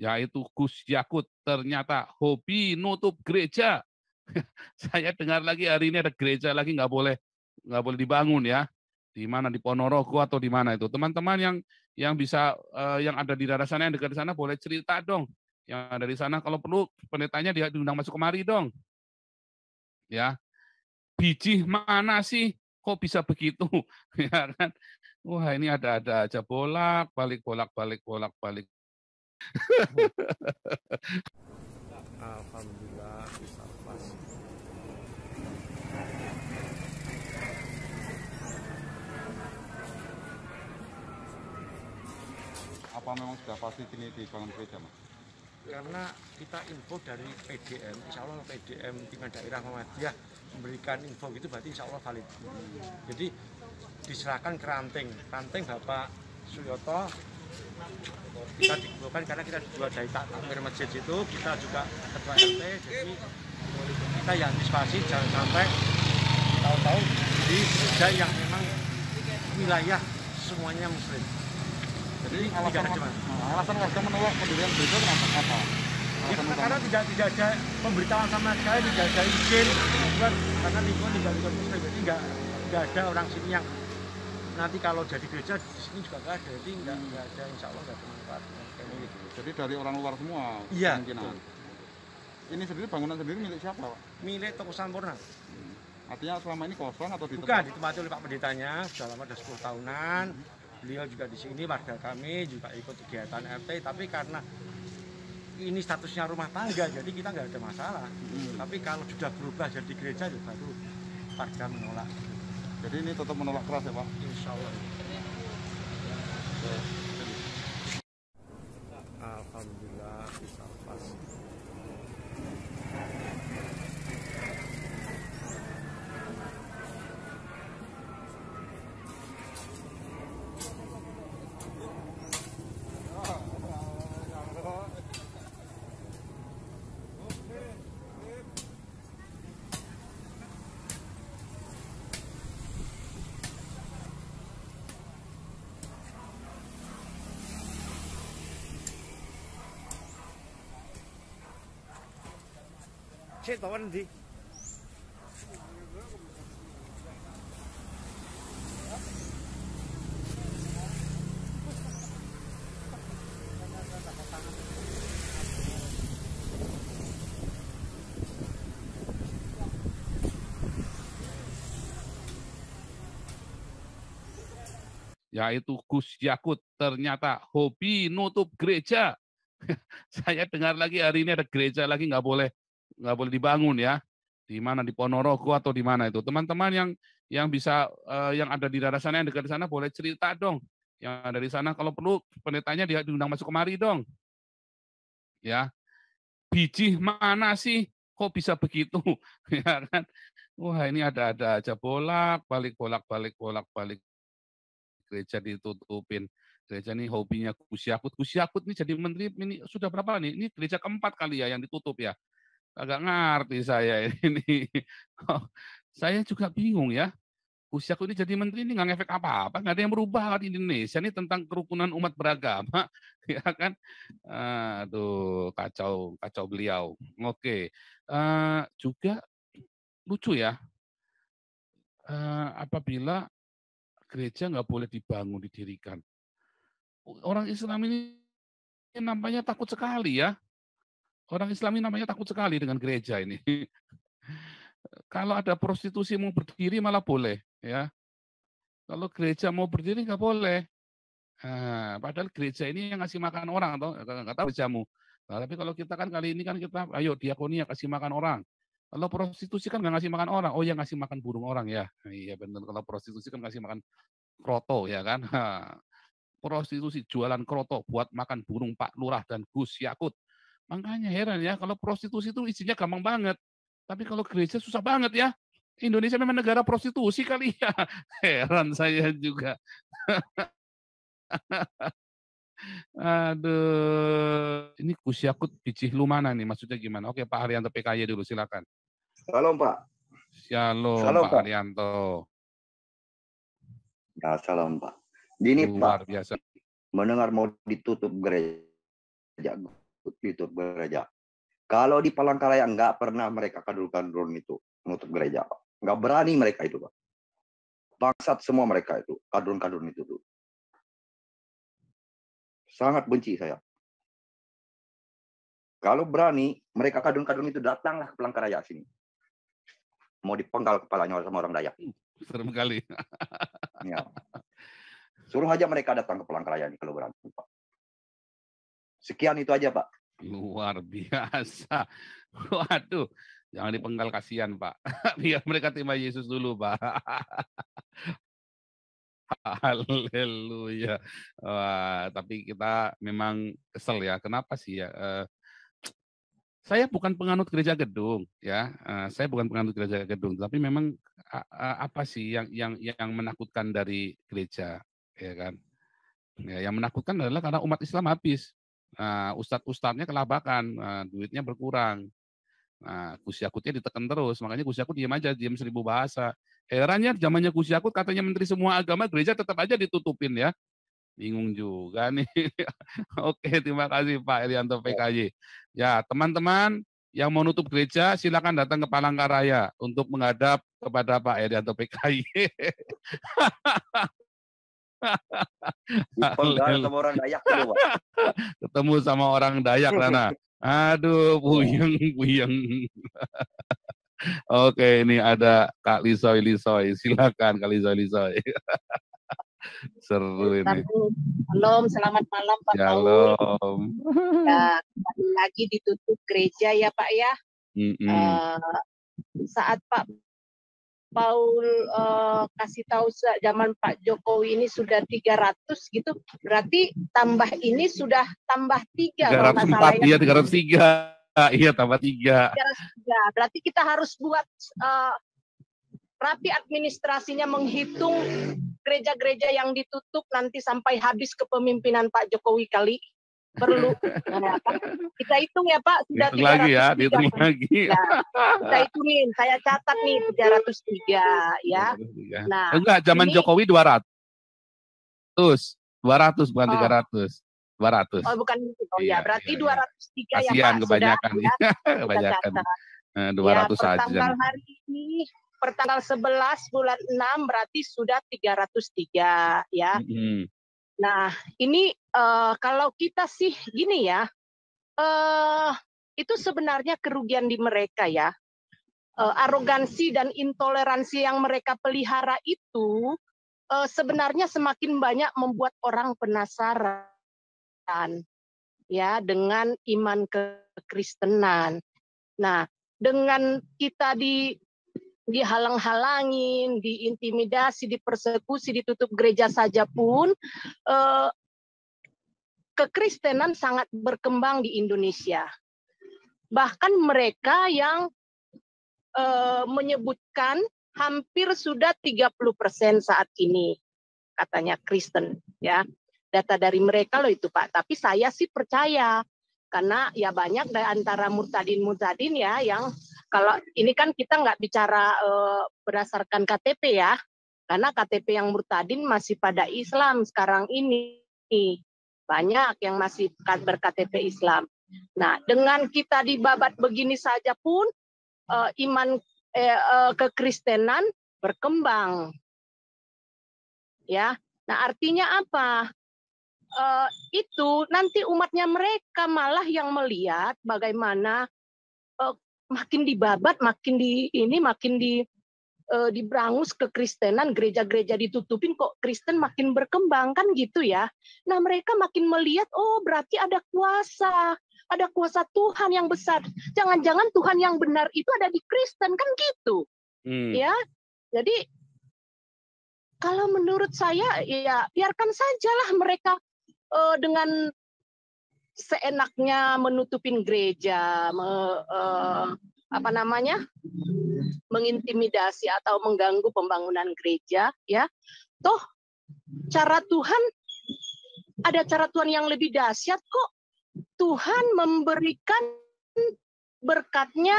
yaitu Gus Yakut ternyata hobi nutup gereja. Saya dengar lagi hari ini ada gereja lagi nggak boleh dibangun ya. Di mana, di Ponorogo atau di mana itu? Teman-teman yang bisa yang ada di daerah sana, yang dekat di sana boleh cerita dong. Yang ada di sana kalau perlu pendetanya diundang masuk kemari dong. Ya, biji mana sih? Kok bisa begitu? Ya kan? Wah, ini ada-ada aja bolak-balik bolak-balik bolak-balik. Alhamdulillah bisa pas. Apa memang sudah pasti kini dibangun gereja, Mas? Karena kita info dari PDM, insya Allah PDM Pimpinan Daerah Muhammadiyah memberikan info gitu berarti insya Allah valid. Jadi diserahkan ke ranting Bapak Suyoto, kita dikumpulkan karena kita dua dari takmir masjid itu, kita juga ketua RT, jadi kita yang antisipasi jangan sampai tahu-tahu di gereja yang memang wilayah semuanya muslim. Jadi alasan warga menolak pendirian gereja apa? Karena tidak ada pemberitahuan sama sekali, tidak ada izin, karena lingkungan tidak muslim, jadi nggak ada orang sini yang nanti kalau jadi gereja di sini juga nggak ada, jadi nggak ada, insya Allah nggak ada manfaat. Jadi dari orang luar semua? Iya. Kemungkinan. Ini sendiri, bangunan sendiri milik siapa, Pak? Milik Toko Sampurna. Artinya selama ini kosong atau ditempati? Bukan, ditempati oleh Pak Pendetanya, sudah lama, ada 10 tahunan. Beliau juga di sini, warga kami juga ikut kegiatan RT, tapi karena ini statusnya rumah tangga, jadi kita nggak ada masalah. Tapi kalau sudah berubah jadi gereja, ya baru warga menolak. Jadi ini tetap menolak keras ya, Pak? Insya Allah. Alhamdulillah bisa pas. Cek tahu nanti. Yaitu Gus Yakut ternyata hobi nutup gereja. Saya dengar lagi hari ini ada gereja lagi nggak boleh dibangun ya. Di mana, di Ponorogo atau di mana itu? Teman-teman yang bisa yang ada di daerah sana, yang dekat di sana boleh cerita dong. Yang ada di sana kalau perlu pendetanya diundang masuk kemari dong. Ya, biji mana sih? Kok bisa begitu? Ya kan? Wah, ini ada-ada aja bolak-balik bolak-balik bolak-balik. Gereja ditutupin. Gereja ini hobinya Gus Yakut. Gus Yakut ini jadi menteri ini sudah berapa nih? Ini gereja keempat kali ya yang ditutup ya. Agak ngerti saya ini. Saya juga bingung ya. Gus Yakut ini jadi menteri ini nggak ngefek apa-apa, nggak ada yang berubah di Indonesia ini tentang kerukunan umat beragama, ya kan? Aduh, kacau beliau. Oke, juga lucu ya. Apabila gereja nggak boleh dibangun, didirikan. Orang Islam ini nampaknya takut sekali ya. Orang Islam ini namanya takut sekali dengan gereja ini. Kalau ada prostitusi mau berdiri malah boleh, ya. Kalau gereja mau berdiri nggak boleh. Padahal gereja ini yang ngasih makan orang, atau nggak tahu gerejamu. Nah, tapi kalau kita kan kali ini kan kita, ayo diakonia kasih makan orang. Kalau prostitusi kan nggak ngasih makan orang, oh ya ngasih makan burung orang ya. Iya benar, kalau prostitusi kan ngasih makan kroto ya kan. Prostitusi jualan kroto buat makan burung Pak Lurah dan Gus Yakut. Makanya heran ya, kalau prostitusi itu isinya gampang banget. Tapi kalau gereja susah banget ya. Indonesia memang negara prostitusi kali ya. Heran saya juga. Aduh, ini Gus Yakut biji lu mana nih? Maksudnya gimana? Oke, Pak Haryanto PKY dulu, silakan. Shalom Pak. Shalom Shalom Pak Pak. Haryanto. Ya, shalom Pak. Gini Luar Pak, biasa. mendengar mau ditutup gereja. tutup gereja. Kalau di Palangkaraya nggak pernah mereka kadrun-kadrun itu menutup gereja, Pak. Nggak berani mereka itu, Pak. Bangsat semua mereka itu, kadrun-kadrun itu tuh. Sangat benci saya. Kalau berani, mereka kadrun-kadrun itu datanglah ke Palangkaraya sini. Mau dipenggal kepalanya sama orang Dayak. Serem kali. Ya. Suruh aja mereka datang ke Palangkaraya ini kalau berani, Pak. Sekian itu aja, Pak. Luar biasa. Waduh, jangan dipenggal, kasihan, Pak. Biar mereka terima Yesus dulu, Pak. Haleluya. Wah, tapi kita memang kesel ya. Kenapa sih ya? Saya bukan penganut gereja gedung, ya. Saya bukan penganut gereja gedung, tapi memang apa sih yang menakutkan dari gereja, ya kan? Ya, yang menakutkan adalah karena umat Islam habis. Ustadz-ustadznya kelabakan, duitnya berkurang. Gus Yakutnya ditekan terus, makanya Gus Yakut diam aja, diam 1000 bahasa. Herannya zamannya Gus Yakut katanya menteri semua agama, gereja tetap aja ditutupin ya. Bingung juga nih. Oke, terima kasih Pak Erianto PKY. Ya, teman-teman yang mau nutup gereja silakan datang ke Palangkaraya untuk menghadap kepada Pak Erianto PKY. Dipenggal sama orang Dayak dulu, Pak. Ketemu sama orang Dayak, Rana. Aduh, puyeng. Oke, ini ada Kak Lisoy. Silakan Kak Lisoy. Seru ini. Shalom, selamat malam Pak Paul. Shalom. Ya, kembali lagi ditutup gereja ya Pak ya. Saat Pak Paul kasih tahu zaman Pak Jokowi ini sudah 300 gitu, berarti tambah ini sudah tambah 3 kalau nggak salah ya. 303. Iya, tambah 3. 303. Berarti kita harus buat rapi administrasinya, menghitung gereja-gereja yang ditutup nanti sampai habis kepemimpinan Pak Jokowi kali. Perlu kita hitung ya Pak, sudah 303 lagi ya, dihitung lagi. Ya, kita hitungin, saya catat nih 303 ya. Nah, enggak, zaman ini, Jokowi 200 bukan 300. 200. Oh, bukan itu. Oh iya, berarti 203 kasihan, ya Pak. Kebanyakan. Sudah, ya, kebanyakan. 200 ya, saja. Hari ini pertanggal 11 bulan 6 berarti sudah 303 ya. Nah, ini kalau kita sih gini ya, itu sebenarnya kerugian di mereka ya. Arogansi dan intoleransi yang mereka pelihara itu sebenarnya semakin banyak membuat orang penasaran ya dengan iman kekristenan. Nah, dengan kita dihalang-halangin, diintimidasi, dipersekusi, ditutup gereja saja pun, kekristenan sangat berkembang di Indonesia. Bahkan mereka yang menyebutkan hampir sudah 30% saat ini katanya Kristen, ya. Data dari mereka loh itu Pak. Tapi saya sih percaya karena ya banyak dari antara murtadin ya yang kalau ini kan kita nggak bicara berdasarkan KTP ya, karena KTP yang murtadin masih pada Islam sekarang ini. Banyak yang masih ber-KTP Islam. Nah, dengan kita dibabat begini saja pun iman kekristenan berkembang. Ya. Nah, artinya apa? Itu nanti umatnya mereka malah yang melihat bagaimana makin dibabat, makin diberangus kekristenan, gereja-gereja ditutupin, kok Kristen makin berkembang kan gitu ya. Nah, mereka makin melihat, oh berarti ada kuasa Tuhan yang besar. Jangan-jangan Tuhan yang benar itu ada di Kristen kan gitu. Ya. Jadi kalau menurut saya ya biarkan sajalah mereka dengan seenaknya menutupin gereja, mengintimidasi atau mengganggu pembangunan gereja, ya. Toh cara Tuhan ada cara Tuhan yang lebih dahsyat kok. Tuhan memberikan berkatnya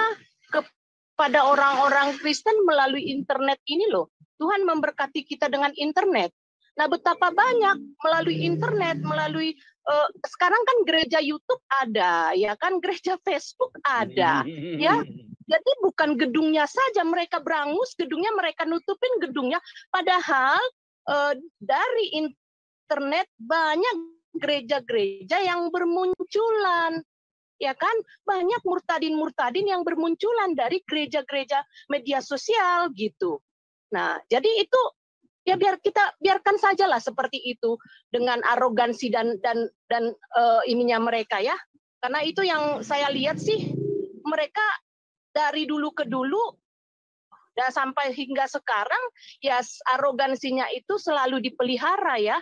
kepada orang-orang Kristen melalui internet ini loh. Tuhan memberkati kita dengan internet. Nah, betapa banyak melalui internet, melalui sekarang kan gereja YouTube ada, ya kan, gereja Facebook ada, ya. Jadi bukan gedungnya saja mereka berangus, gedungnya mereka nutupin gedungnya. Padahal dari internet banyak gereja-gereja yang bermunculan, ya kan, banyak murtadin-murtadin yang bermunculan dari gereja-gereja media sosial gitu. Nah, jadi itu ya biarkan sajalah seperti itu dengan arogansi dan ininya mereka ya. Karena itu yang saya lihat sih, mereka dari dulu ke dulu dan sampai hingga sekarang ya arogansinya itu selalu dipelihara ya.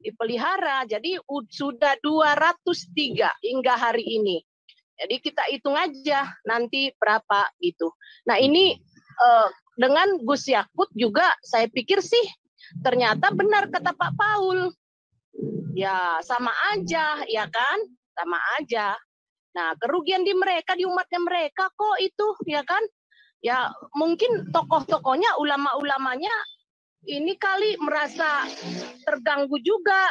Dipelihara. Jadi sudah 203 hingga hari ini. Jadi kita hitung aja nanti berapa gitu. Nah, ini dengan Gus Yakut juga saya pikir sih ternyata benar kata Pak Paul. Ya, sama aja, ya kan? Sama aja. Nah, kerugian di mereka, di umatnya mereka kok itu, ya kan? Ya, mungkin tokoh-tokohnya, ulama-ulamanya ini kali merasa terganggu juga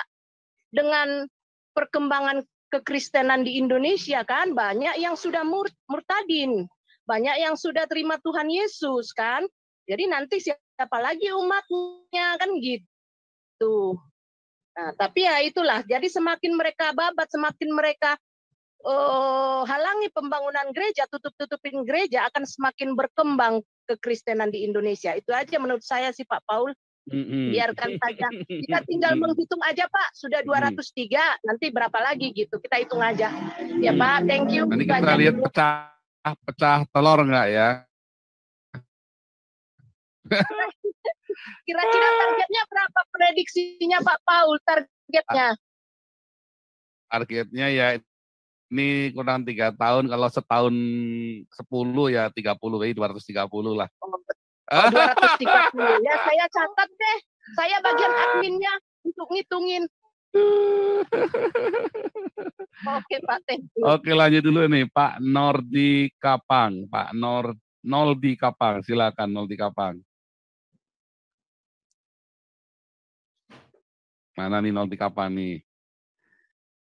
dengan perkembangan kekristenan di Indonesia kan. Banyak yang sudah murtadin, banyak yang sudah terima Tuhan Yesus kan. Jadi nanti siapa lagi umatnya kan gitu. Nah, tapi ya itulah. Jadi semakin mereka babat, semakin mereka halangi pembangunan gereja, tutup-tutupin gereja, akan semakin berkembang kekristenan di Indonesia. Itu aja menurut saya sih Pak Paul. Biarkan saja. Kita tinggal menghitung aja Pak. Sudah 203, nanti berapa lagi gitu. Kita hitung aja. Ya Pak, thank you. Nanti kita lihat pecah telur enggak ya? Kira-kira targetnya berapa prediksinya Pak Paul? Targetnya? Targetnya ya ini kurang 3 tahun. Kalau setahun 10 ya 30, 230 lah. 230. Ya saya catat deh. Saya bagian adminnya untuk ngitungin. Oke Pak, thank you. Oke, lanjut dulu nih Pak Nordi Kapang. Pak Noldi Kapang, silakan Noldi Kapang. Mana nih Noldi Kapang nih?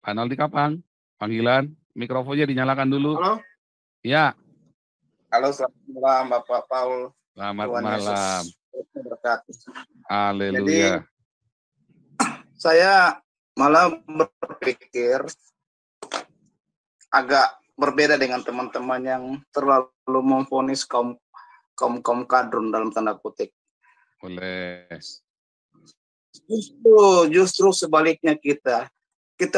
Pak Noldi Kapang, panggilan, mikrofonnya dinyalakan dulu. Halo. Ya. Halo, selamat malam Bapak Paul. Selamat Tuhan malam. Yesus berkati. Haleluya. Jadi saya malah berpikir agak berbeda dengan teman-teman yang terlalu memvonis kaum kadrun dalam tanda kutip. Boleh. Justru sebaliknya kita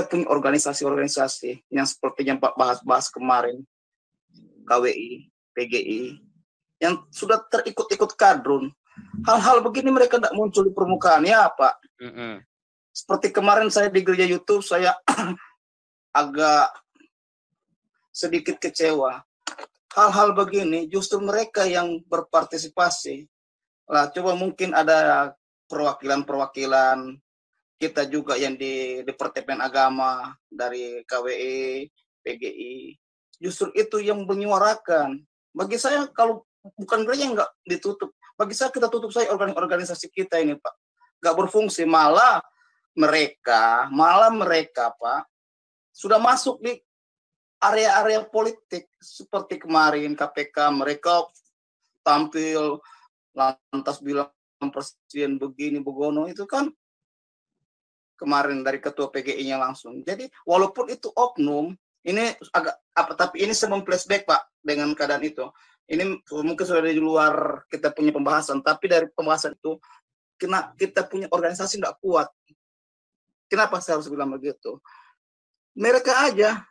punya organisasi-organisasi yang seperti yang Pak bahas kemarin, KWI, PGI, yang sudah terikut-ikut kadrun. Hal-hal begini mereka tidak muncul di permukaan ya Pak. Seperti kemarin saya di gereja YouTube, saya agak sedikit kecewa. Hal-hal begini justru mereka yang berpartisipasi. Lah, coba mungkin ada perwakilan kita juga yang di Departemen Agama dari KWI, PGI. Justru itu yang menyuarakan. Bagi saya kalau bukan gereja yang nggak ditutup. Bagi saya kita tutup saja organisasi kita ini Pak. Nggak berfungsi. Malah mereka Pak sudah masuk di area-area politik seperti kemarin KPK, mereka tampil lantas bilang presiden begini begono, itu kan kemarin dari ketua PGI-nya langsung. Jadi walaupun itu oknum, ini agak tapi ini sebelum flashback Pak dengan keadaan itu. Ini mungkin sudah di luar kita punya pembahasan, tapi dari pembahasan itu kita punya organisasi nggak kuat. Kenapa saya harus bilang begitu? Mereka aja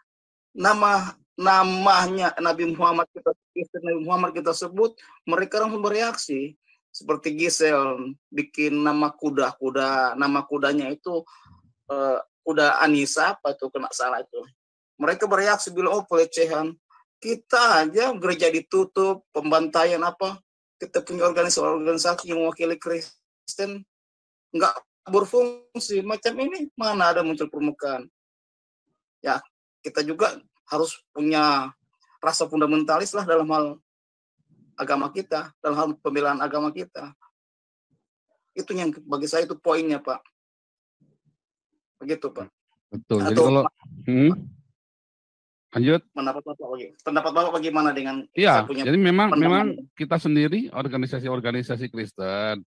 namanya Nabi Muhammad kita sebut, mereka langsung bereaksi. Seperti Gisel bikin nama nama kudanya itu kuda Anissa apa itu kena salah itu. Mereka bereaksi bilang pelecehan. Kita aja gereja ditutup, pembantaian apa. Kita punya organisasi yang mewakili Kristen nggak berfungsi. Macam ini mana ada muncul permukaan. Ya, kita juga harus punya rasa fundamentalis lah dalam hal agama kita, dalam hal pembelaan agama kita. Itu yang bagi saya itu poinnya Pak. Begitu Pak. Betul. Jadi Atau kalau lanjut. pendapat Bapak bagaimana dengan Iya, saya punya jadi memang pandangan? kita sendiri organisasi-organisasi Kristen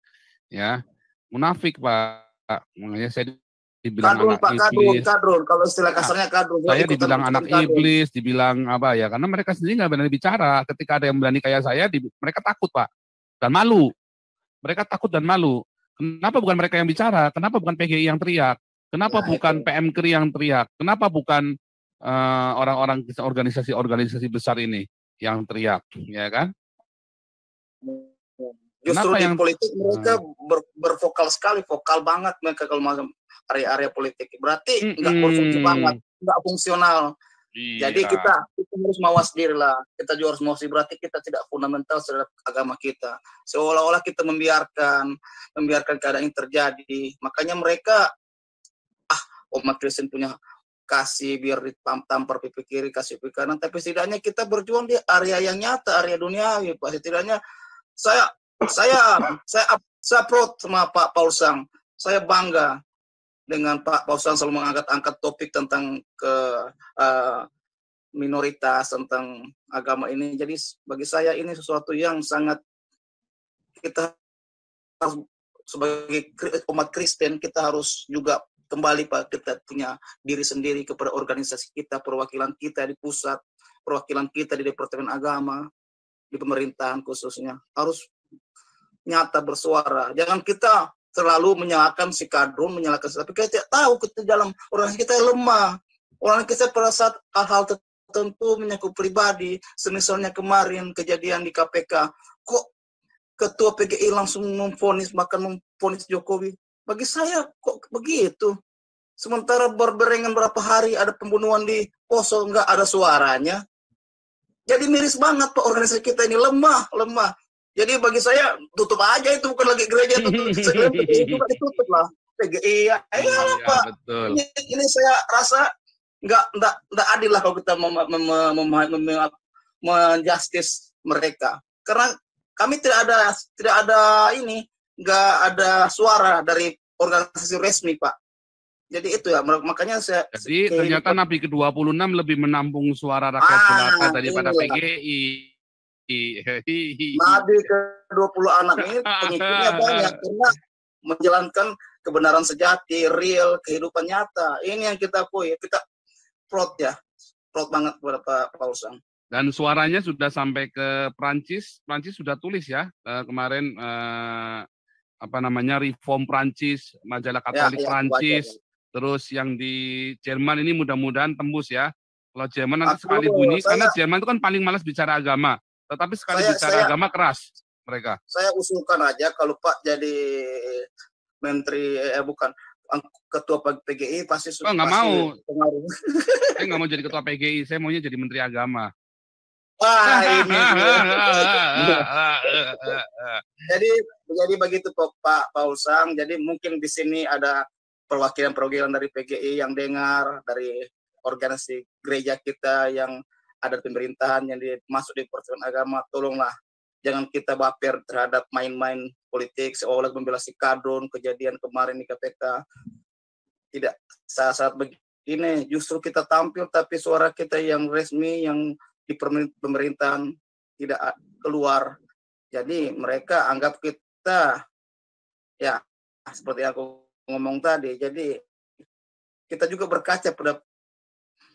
ya munafik Pak. Makanya saya dibilang Kadrun anak Pak, iblis. kadrun. Kalau istilah Ya, kasarnya kadrun. saya Ikutan dibilang anak kadrun. iblis, dibilang apa ya? Karena mereka sendiri nggak berani bicara. Ketika ada yang berani kayak saya, mereka takut Pak dan malu. Mereka takut dan malu. Kenapa bukan mereka yang bicara? Kenapa bukan PGI yang teriak? Kenapa Nah, bukan itu. PM KRI yang teriak? Kenapa bukan orang-orang organisasi-organisasi besar ini yang teriak, ya kan? Justru Kenapa di yang politik mereka bervokal sekali, vokal banget mereka kalau masuk area-area politik. Berarti nggak berfungsi banget, nggak fungsional. Iya. Jadi kita harus mawas diri lah. Kita juga harus mawas diri. Berarti kita tidak fundamental terhadap agama kita. Seolah-olah kita membiarkan keadaan yang terjadi. Makanya mereka umat Kristen punya kasih biar ditampar pipi kiri, kasih pipi kanan. Tapi setidaknya kita berjuang di area yang nyata, area duniawi. Pak, setidaknya saya proud sama Pak Paul Sang. Saya bangga dengan Pak Paul Sang selalu mengangkat topik tentang minoritas, tentang agama ini. Jadi bagi saya ini sesuatu yang sangat kita harus sebagai umat Kristen kita harus juga kembali Pak, kita punya diri sendiri kepada organisasi kita, perwakilan kita di pusat, perwakilan kita di Departemen Agama, di pemerintahan khususnya harus nyata bersuara. Jangan kita terlalu menyalahkan si kadrun, tapi kita tidak tahu kita dalam organisasi kita lemah. Orang kita pada saat hal-hal tertentu menyangkut pribadi, semisalnya kemarin kejadian di KPK, kok ketua PGI langsung memvonis Jokowi. Bagi saya kok begitu. Sementara berberengan berapa hari ada pembunuhan di Poso, nggak ada suaranya. Jadi miris banget Pak, organisasi kita ini lemah. Jadi bagi saya tutup aja, itu bukan lagi gereja, ditutup lah. PGI ya Pak. Betul. Ini saya rasa nggak adil lah kalau kita menjustice mereka. Karena kami nggak ada suara dari organisasi resmi Pak. Jadi itu ya, makanya saya. Jadi ternyata Nabi ke-26 lebih menampung suara rakyat jelata daripada PGI. Nabi ke-20 anak ini pengikutnya banyak karena menjalankan kebenaran sejati, real, kehidupan nyata. Ini yang kita akui, kita proud banget kepada Pak Paul Sang. Dan suaranya sudah sampai ke Prancis sudah tulis ya kemarin Reform Prancis, majalah Katolik Prancis, terus yang di Jerman ini mudah-mudahan tembus ya. Kalau Jerman nanti sekali bunyi, karena Jerman itu kan paling malas bicara agama, tetapi sekali bicara agama keras mereka. Saya usulkan aja kalau Pak jadi menteri, ketua PGI pasti sudah. Nggak mau. Saya nggak mau jadi ketua PGI, saya maunya jadi menteri agama. Wah, ini. Jadi begitu Pak Paul Sang. Jadi mungkin di sini ada perwakilan dari PGI yang dengar, dari organisasi gereja kita yang ada pemerintahan yang masuk di Departemen Agama, tolonglah jangan kita baper terhadap main-main politik seolah membela si kadrun, kejadian kemarin di KPK. Tidak saat begini justru kita tampil tapi suara kita yang resmi yang di pemerintahan tidak keluar. Jadi mereka anggap kita ya seperti aku ngomong tadi. Jadi kita juga berkaca pada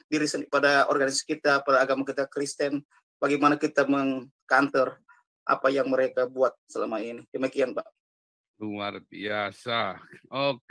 diri sendiri, pada organisasi kita, pada agama kita Kristen, bagaimana kita mengcounter apa yang mereka buat selama ini. Demikian Pak. Luar biasa. Oke.